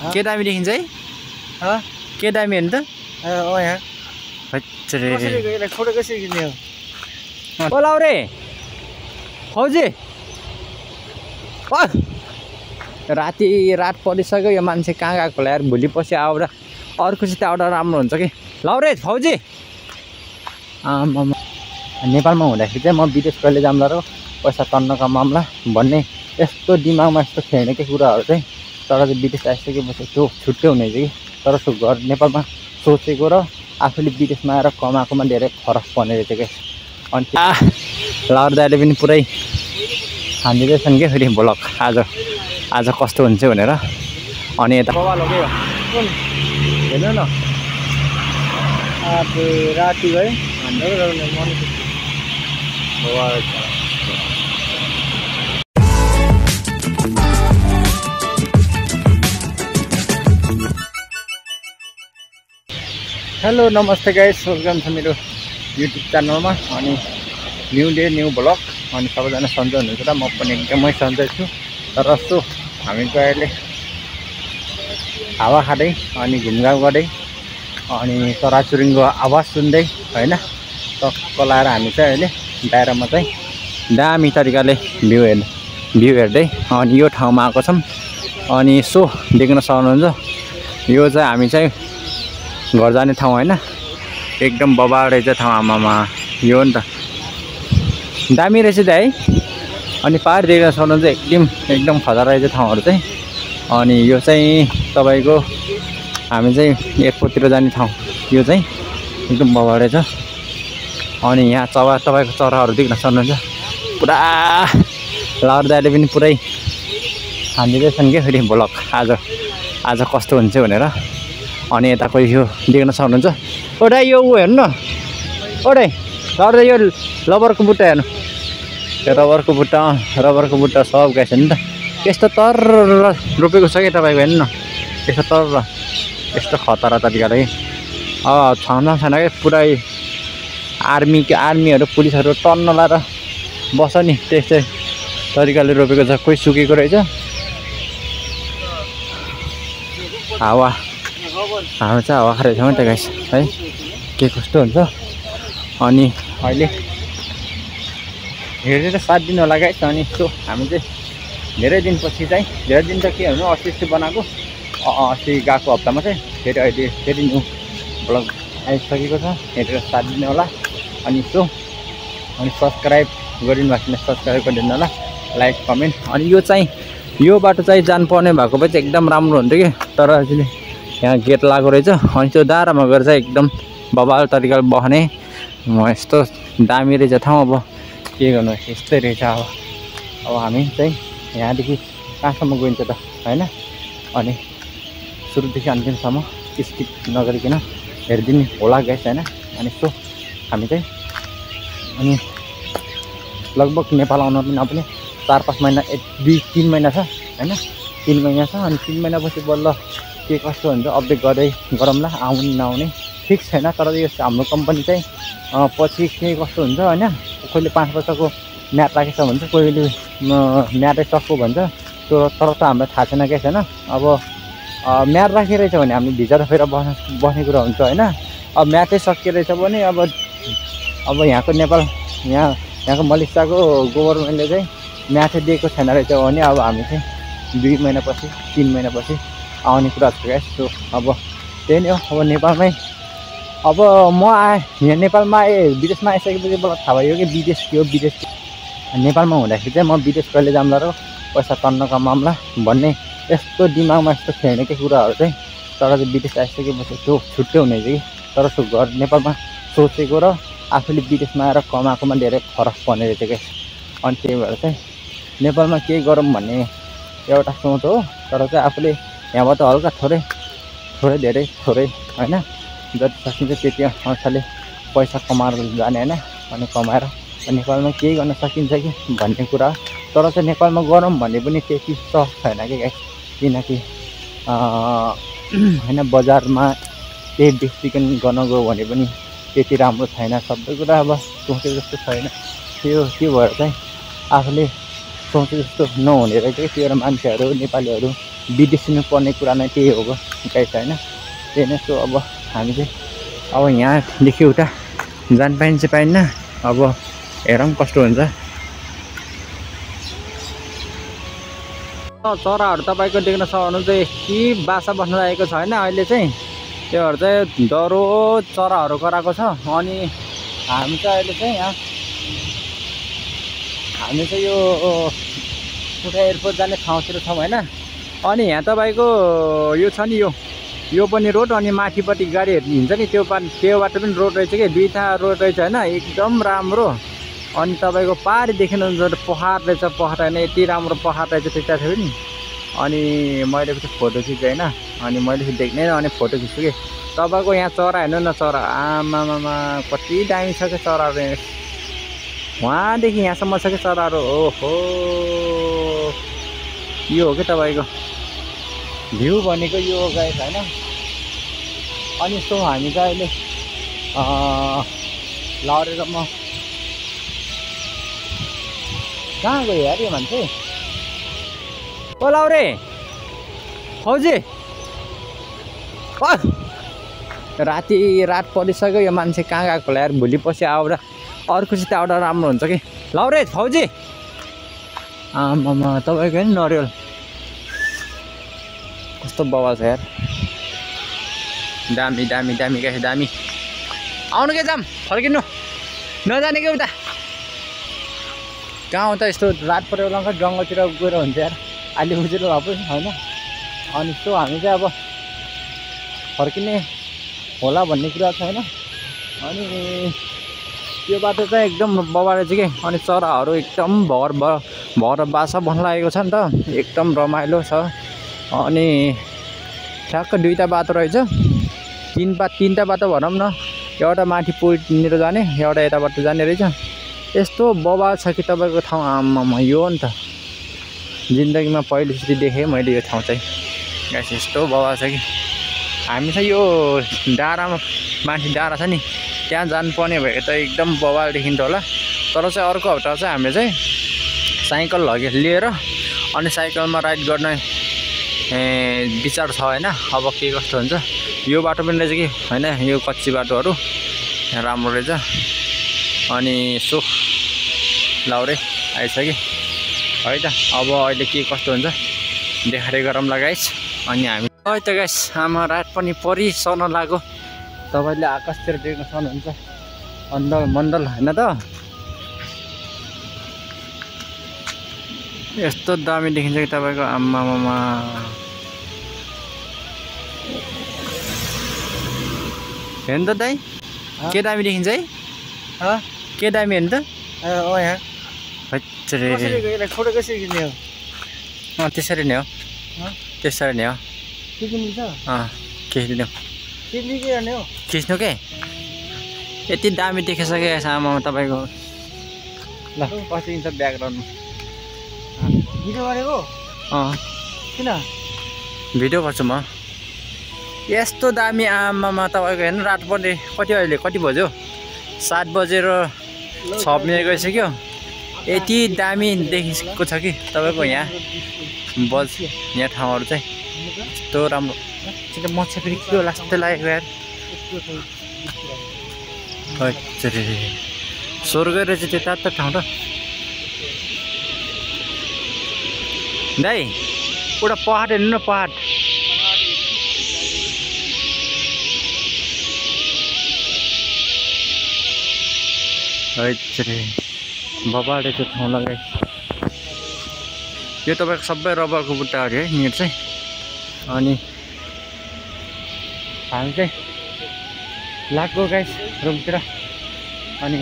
के दामी देखिन्छ है के दामी हेर्नु त यहाँ फोटो कसरी खिच्ने हो ओ लाउरे फौजी रात परिसक्यो यो मान्छे कहाँ गएको होला यार भोलि पछि आउँदा अर्कोसित आउँदा राम्रो हुन्छ कि लाउरे फौजी नेपालमा हुँदाखेरि चाहिँ म विदेश कहिले जाम्ला र पैसा तन्नका मामला भन्ने यस्तो दिमागमा यस्तो खेल्नेकै कुराहरू चाहिँ तर चाहिँ विदेश आइसकेपछि त्यो छुट्टै हुने कि तर त्यो घर नेपालमा सोचेको र आफूले विदेशमा आएर कमाएकोमा धेरै फरक पर्ने रहेछ क्या अनि लाउरे दाइले पनि पुरै हान्दिँदैछन् क्या फेरि ब्लग आज कस्तो हुन्छ भनेर अनि यता बवाल हो क्या हेर्नु न राति गयो हेलो नमस्ते गाइस वेलकम छ मेरो युट्युब च्यानलमा अनि न्यू डे न्यू ब्लग अनि सबैजना सन्चै हुनुहुन्छ र म पनि एकदमै सन्चै छु र यस्तो हामी अहिले हावा खाँदै अनि घुमघाम गर्दै अनि चराचुरुङ्गीको आवाज सुन्दै होइन टक्क लाएर हामी चाहिँ अहिले बाहिरमा चाहिँ दामी तरिकाले भ्यू हेर्दै अनि यो ठाउँमा आएको छौँ अनि यसो देख्न सक्नुहुन्छ यो चाहिँ हामी चाहिँ घर जाने ठाउँ होइन एकदम बबाल रहेछ ठाउँ आमामा यो हो नि त दामी रहेछ त है अनि पाहाड देख्न सक्नुहुन्छ एकदम खतरा रहेछ ठाउँहरू चाहिँ अनि यो चाहिँ तपाईँको हामी चाहिँ एयरपोर्टतिर जाने ठाउँ यो चाहिँ एकदम बबाल रहेछ अनि यहाँ तपाईँको चराहरू देख्न सक्नुहुन्छ पुरा लाउरे दाइले पनि पुरै हान्दिँदैछन् क्या फेरि ब्लग आज कस्तो हुन्छ भनेर अनि यताको यो देख्न सक्नुहुन्छ ओडा यो ऊ हेर्नु न ओडे लाउरे यो रबरको बुट्टा हेर्नु त्यो रबरको बुट्टा सब गएछ नि त यस्तो तर रोपेको छ कि तपाईँको हेर्नु न यस्तो तर यस्तो खतरा तरिकाले छैन कि पुरै आर्मीहरू पुलिसहरू टन्न लाएर बस्छ नि त्यस्तै तरिकाले रोपेको छ कोही सुकेको रहेछ हावा चाहिँ हावा खाएर छ त गाइस है के कस्तो हुन्छ अनि अहिले हेरेर 7 दिन होला गाइस अनि यसो हामी चाहिँ धेरै दिनपछि चाहिँ धेरै दिन त के हुनु अस्ति बनाएको अस्ति गएको हप्तामा चाहिँ फेरि अहिले फेरि न्यू ब्लग आइसकेको छ हेरेर 7 दिन होला अनि यसो अनि सब्सक्राइब गरिदिनु भएको छैन सब्सक्राइब गरिदिनु होला लाइक कमेन्ट अनि यो चाहिँ यो बाटो चाहिँ जानुपर्ने भएको भए चाहिँ एकदम राम्रो हुन्थ्यो कि तर अहिले यहाँ गेट लागेको रहेछ अनि त्यो दारामा गएर चाहिँ एकदम बबाल तरिकाले बस्ने यस्तो दामी रहेछ ठाउँ अब के गर्नु यस्तै रहेछ अब हामी चाहिँ यहाँदेखि कहाँसम्म गइन्छ त होइन अनि सुरुदेखि अन्तिमसम्म स्किप नगरिकन हेरिदिनु होला गाइस होइन अनि यसो हामी चाहिँ अनि लगभग नेपाल आउन पनि 4-5 महिना 2-3 महिना छ होइन 3 महिना छ अनि 3 महिनापछि बल्ल के कस्तो हुन्छ अपडेट गर्दै गरौँला आउने नआउने फिक्स छैन तर यो हाम्रो कम्पनी चाहिँ पछि के कस्तो हुन्छ होइन कोहीले 5 वर्षको म्याद राखेछ भन्छ कोहीले म्यादै सक्को भन्छ त्यो तर त हामीलाई थाहा छैन के छैन अब म्याद राखिरहेछ भने हामी भिजा फेर बस्ने कुरा हुन्छ होइन अब म्यादै सकिरहेछ भने अब यहाँको नेपाल यहाँको मलेसियाको गभर्मेन्टले चाहिँ म्यादै दिएको छैन रहेछ भने अब हामी चाहिँ 2 महिनापछि 3 महिनापछि आउने कुरा छ गाइस सो अब त्यही नै हो अब नेपालमै अब म यहाँ नेपालमा विदेशमा आइसकेपछि मलाई थाहा भयो कि विदेश के हो विदेश नेपालमा हुँदाखेरि चाहिँ म विदेश कहिले जाम्ला र पैसा तन्नका मामला भन्ने यस्तो दिमागमा यस्तो खेल्नेकै कुराहरू चाहिँ तर चाहिँ विदेश आइसकेपछि त्यो छुट्टै हुने कि तर त्यो घर नेपालमा सोचेको र आफूले विदेशमा आएर कमाएकोमा धेरै फरक पर्ने रहेछ क्या अनि त्यही भएर चाहिँ नेपालमा के गरौँ भन्ने एउटा सोच हो तर चाहिँ आफूले यहाँबाट हल्का थोरै धेरै होइन जति सकिन्छ त्यति अनुसारले पैसा कमाएर जाने होइन अनि कमाएर नेपालमा केही गर्न सकिन्छ कि भन्ने कुरा तर चाहिँ नेपालमा गरौँ भन्ने पनि त्यति सहज छैन कि गाइस किनकि होइन बजारमा केही बेचिकन गर्न गयो भने पनि त्यति राम्रो छैन सबै कुरा अब सोचे जस्तो छैन त्यो भएर चाहिँ आफूले सोचे जस्तो नहुने रहेछ कि त्यो मान्छेहरू नेपालीहरू बिर्सिनु पर्ने कुरा नै त्यही हो गाइस होइन। त्यही नै सो अब हामी चाहिँ अब यहाँदेखि उता जान पाइन्छ पाइन्न अब हेरौँ कस्तो हुन्छ। चराहरू तपाईँको देख्न सक्नुहुन्छ यति बासा बस्न लागेको छ होइन अहिले चाहिँ। त्योहरू चाहिँ डह्रो चराहरू कराएको छ। अनि हामी चाहिँ अहिले चाहिँ यो उता एयरपोर्ट जाने ठाउँतिर छौँ होइन। अनि यहाँ तपाईँको यो छ नि यो पनि रोड अनि माथिपट्टि गाडीहरू हिँड्छ नि त्यो बाटो पनि रोड रहेछ कि दुईवटा रोड रहेछ होइन एकदम राम्रो। अनि तपाईँको पारी देख्नुहुन्छ पहाड रहेछ पहाड होइन यति राम्रो पहाड रहेछ त्यता थियो नि। अनि मैले चाहिँ फोटो खिचेँ होइन अनि मैले देख्ने अनि फोटो खिच्छु कि तपाईँको यहाँ चरा हेर्नु न चरा आमामा कति दामी छ क्या चराहरू वहाँदेखि यहाँसम्म छ क्या चराहरू। ओहो यो हो क्या तपाईँको भ्यू भनेको यो गाइस होइन। अनि सो हामी चाहिँ अहिले लडेर म कहाँ गयो यार यो मान्छे ओ लाउरे फौजी रात परिसक्यो यो मान्छे कहाँ गएको होला यार। भोलि पछि आउँदा अर्कोसित आउँदा राम्रो हुन्छ कि लाउरे फौजी आमामा तपाईँको नि नरिवल कस्तो बवाल छ यार दामी दामी दामी क्या दामी। आउनु के जाम फर्किनु नजाने क्या उता कहाँ हो त यस्तो रात परेको लङ्का जङ्गलतिर गएर हुन्छ यार अहिले उजेरो भए पनि होइन। अनि सो हामी चाहिँ अब फर्किने होला भन्ने कुरा छ होइन। अनि त्यो बाटो चाहिँ एकदम बबाल रहेछ कि अनि चराहरू एकदम भर बासा बस्न लागेको छ नि त एकदम रमाइलो छ। अनि ठ्याक्क दुईवटा बाटो रहेछ तिनवटा बाटो भनौँ न एउटा माथि पुलनिर जाने एउटा यताबाट जाने रहेछ। यस्तो बबाल छ कि तपाईँको ठाउँ आमामा यो नि त जिन्दगीमा पहिलोचोटि देखेँ मैले यो ठाउँ चाहिँ गाइस यस्तो बबाल छ कि। हामी चाहिँ यो डाँडामा माथि डाँडा छ नि त्यहाँ जानुपर्ने भएको त एकदम बबाल देखिन्थ्यो होला। तर चाहिँ अर्को हप्ता चाहिँ हामीले चाहिँ साइकल लिएर अनि साइकलमा राइड गर्ने विचार छ होइन। अब के कस्तो हुन्छ यो बाटो पनि रहेछ कि होइन यो कच्ची बाटोहरू राम्रो रहेछ। अनि सो लाउरे आएछ कि है त अब अहिले के कस्तो हुन्छ देखाइ गरौँला गाइस। अनि हामी है त गाइस आमा रात पनि परिसर्न लाग्यो तपाईँले आकाशतिर देख्न सक्नुहुन्छ मण्डल होइन त यस्तो दामी देखिन्छ कि तपाईँको आमामा हेर्नु त दाइ के दामी देखिन्छ है के दामी हेर्नु त यहाँ फोटो कसरी खिच्ने हो त्यसरी नै हो त्यसरी नै हो खिच्नु खिच्नु के यति दामी देखिसक्यो आमामा तपाईँको ल कति इन्च ब्याकग्राउन्डमा भिडियो गरेको किन भिडियो गर्छु म यस्तो दामी आमामा तपाईँको हेर्नु रात पर्ने कति बज्यो 7 बजेर 6 मिनट गइसक्यो यति दामी देखिएको छ कि तपाईँको यहाँ ठाउँहरू चाहिँ यस्तो राम्रो मच्छा फेरि के होला जस्तो लागेको यार स्वर्ग रहेछ त्यता त ठाउँ त दाइ एउटा पहाड हेर्नु न पहाड बबाल रहेछ ठाउँ लगाइ यो तपाईँको सबै रबरको बुट्टाहरू है यिनीहरू चाहिँ। अनि हामी चाहिँ लाग्यो गाइस रुमतिर अनि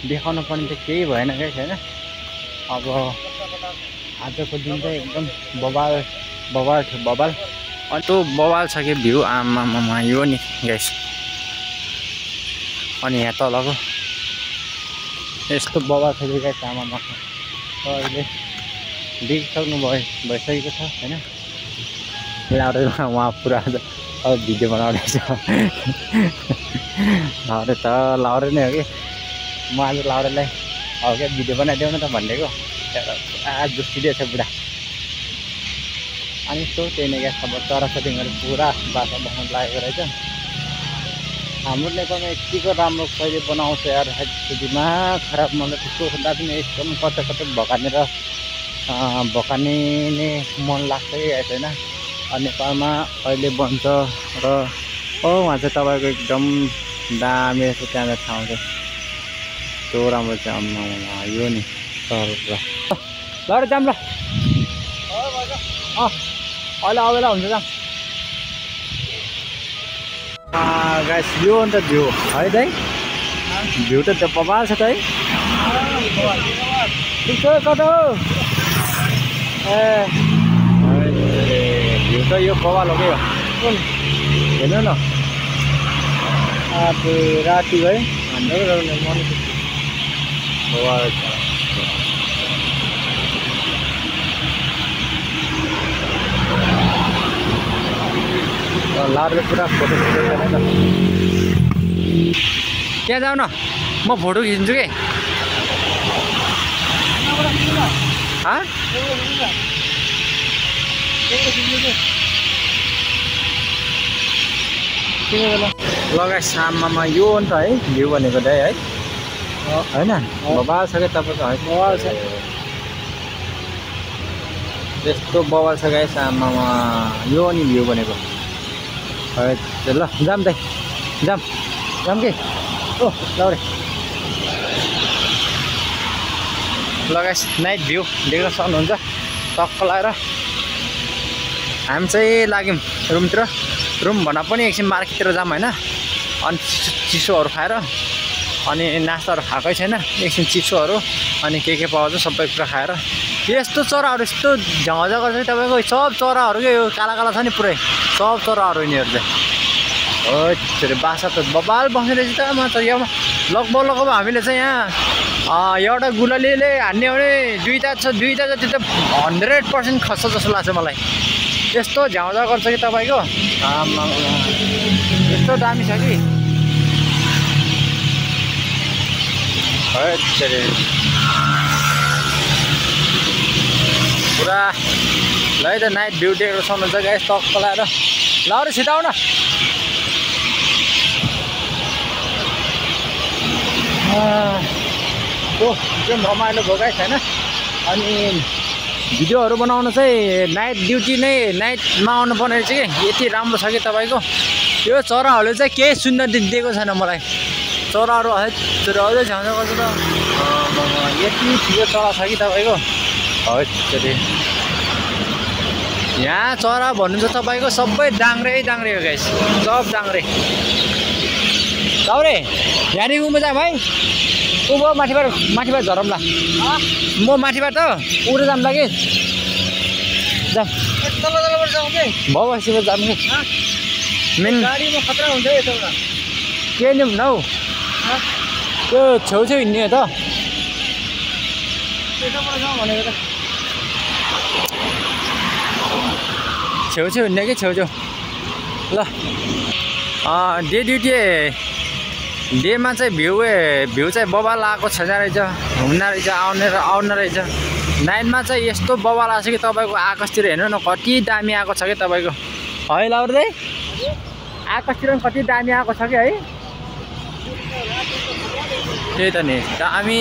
देखाउनु पर्ने त केही भएन गाइस होइन। अब आजको दिन चाहिँ एकदम बबाल अनि त्यो बबाल छ कि भ्यू आमामा यो नि गाइस। अनि यहाँ तलको यस्तो बबाल छ कि गाइस आमामा अहिले देखिसक्नु भइसकेको छ होइन। लाउरे उहाँ पुरा अब भिडियो बनाउँदैछ लाउरे त लाउरे नै हो कि म आज लाउरेलाई अब क्या भिडियो बनाइदेऊ न त भनेको आज दुस्किँदैछ बुढा अनि सो त्यही नै अब चराचुरुङ्गीहरू पुरा बाटो बनाउन लागेको रहेछ। हाम्रो नेपालमा यतिको राम्रो कहिले बनाउँछ यार, दिमाग खराब। मलाई त्यस्तो हुँदा पनि एकदम कता कता भकानिने मन लाग्छ कि छैन। नेपालमा कहिले बन्छ र वहाँ चाहिँ तपाईँको एकदम दामी रहेछ त्यहाँनिर ठाउँ चाहिँ यस्तो राम्रो चाहिँ। अम्मा यो नि सर ल र जाऊँ ल। अहिले अबेला हुन्छ जाऊँ। गाइस यो अन्त भ्यू है दाइ, भ्यू त बबाल छ त है। कता हो भ्यू त यो बबाल हो क्या। हेर्नु न राति है बबाल छ। लाडले पुरा फोटो खिचेको छैन त। त्यहाँ जाऊ न, म फोटो खिच्छु कि। लगाए साममा यो हो नि त है भ्यू भनेको चाहिँ है, होइन बबाल छ क्या तपाईँको है। बबाल छ त्यस्तो बबाल छ गाइस आमामा, यो नि भ्यू भनेको। ल जाऊँ दाइ, जाऊँ कि। ओ ल गाइस नाइट भ्यू देख्न सक्नुहुन्छ टक्क लगाएर। हामी चाहिँ लाग्यौँ रुमतिर। रुम भन्दा पनि एकछिन मार्केटतिर जाऊँ होइन। अनि चिसोहरू खाएर अनि नास्ताहरू खाएकै छैन, एकछिन चिसोहरू अनि के पाउँछ सबै कुरा खाएर। यस्तो चराहरू यस्तो झगझा गर्छ तपाईँको, सब चराहरू के यो काला काला छ नि पुरै, सब चराहरू यिनीहरू चाहिँ हो। बासा त बबाल बस्ने रहेछ त। म त यहाँ लगभग हामीले चाहिँ यहाँ एउटा गुलालीले हान्ने हो भने दुईवटा जति त 100% खस्छ जस्तो लाग्छ मलाई। यस्तो झ्याउझा गर्छ कि तपाईँको, यस्तो दामी छ कि पुरा। ल है त नाइट भ्यू देखेर सक्नुहुन्छ गाइस टक्क लगाएर। ल अरू छिटाउ न। एकदम रमाइलो भयो गाइस होइन। अनि भिडियोहरू बनाउन चाहिँ नाइट ड्युटी नै नाइटमा आउनुपर्ने रहेछ कि, यति राम्रो छ कि तपाईँको। यो चराहरूले चाहिँ केही सुन्न दिएको छैन मलाई। चराहरू अझै झ्याउझ्याउ गर्छ त। यति ठिकै चरा छ कि तपाईँको। यहाँ चरा भन्नुहुन्छ तपाईँको सबै डाङ्ग्रे हो गाइस, सब डाङ्ग्रे। दाउरे यहाँनिर उम्बो जाऊँ है। उभो माथिबाट झरौँ ल। म माथिबाट उडेर जाऊँ ल कि। जाऊँ भएपछि जाऊँ कि। मेन गाडीमा खतरा हुन्छ यताबाट। के नि न हौ त्यो छेउछेउ हिँड्ने हो त। यताबाट जाउँ भनेको त छेउछेउ हिँड्ने कि छेउछेउ। ल डे ड्युटी डेमा चाहिँ भ्यू चाहिँ बबाल आएको छैन रहेछ, हुन्न रहेछ, आउने रहेछ। नाइटमा चाहिँ यस्तो बबाल आएको छ कि तपाईँको आकाशतिर हेर्नु न कति दामी आएको छ कि तपाईँको है। लाउर दाइ आकाशतिर पनि कति दामी आएको छ कि है। त्यही त नि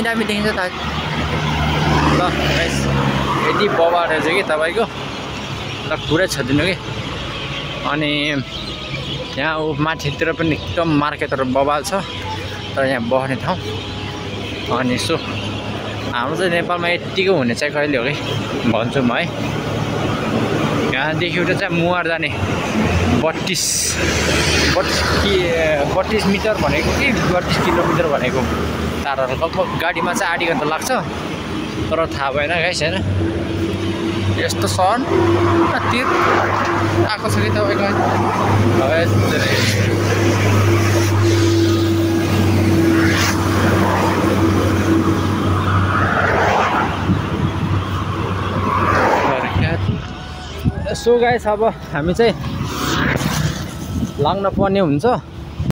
दामी देखिन्छ त। ल यति बबाल रहेछ कि तपाईँको। ल पुरै छदिनु कि। अनि यहाँ माथितिर पनि एकदम मार्केटहरू बबाल छ तर यहाँ बस्ने ठाउँ। अनि यसो हाम्रो चाहिँ नेपालमा यत्तिको हुने चाहिँ कहिले हो कि भन्छु म है। यहाँदेखि उता चाहिँ मुहार जाने 32 मिटर भनेको कि 32 किलोमिटर भनेको टाढा। लगभग गाडीमा चाहिँ आधी घन्टा लाग्छ तर थाहा भएन गाइस होइन। यस्तो सहर तिर आएको छ कि तपाईँको। सो गाइस अब हामी चाहिँ लाग्न पर्ने हुन्छ।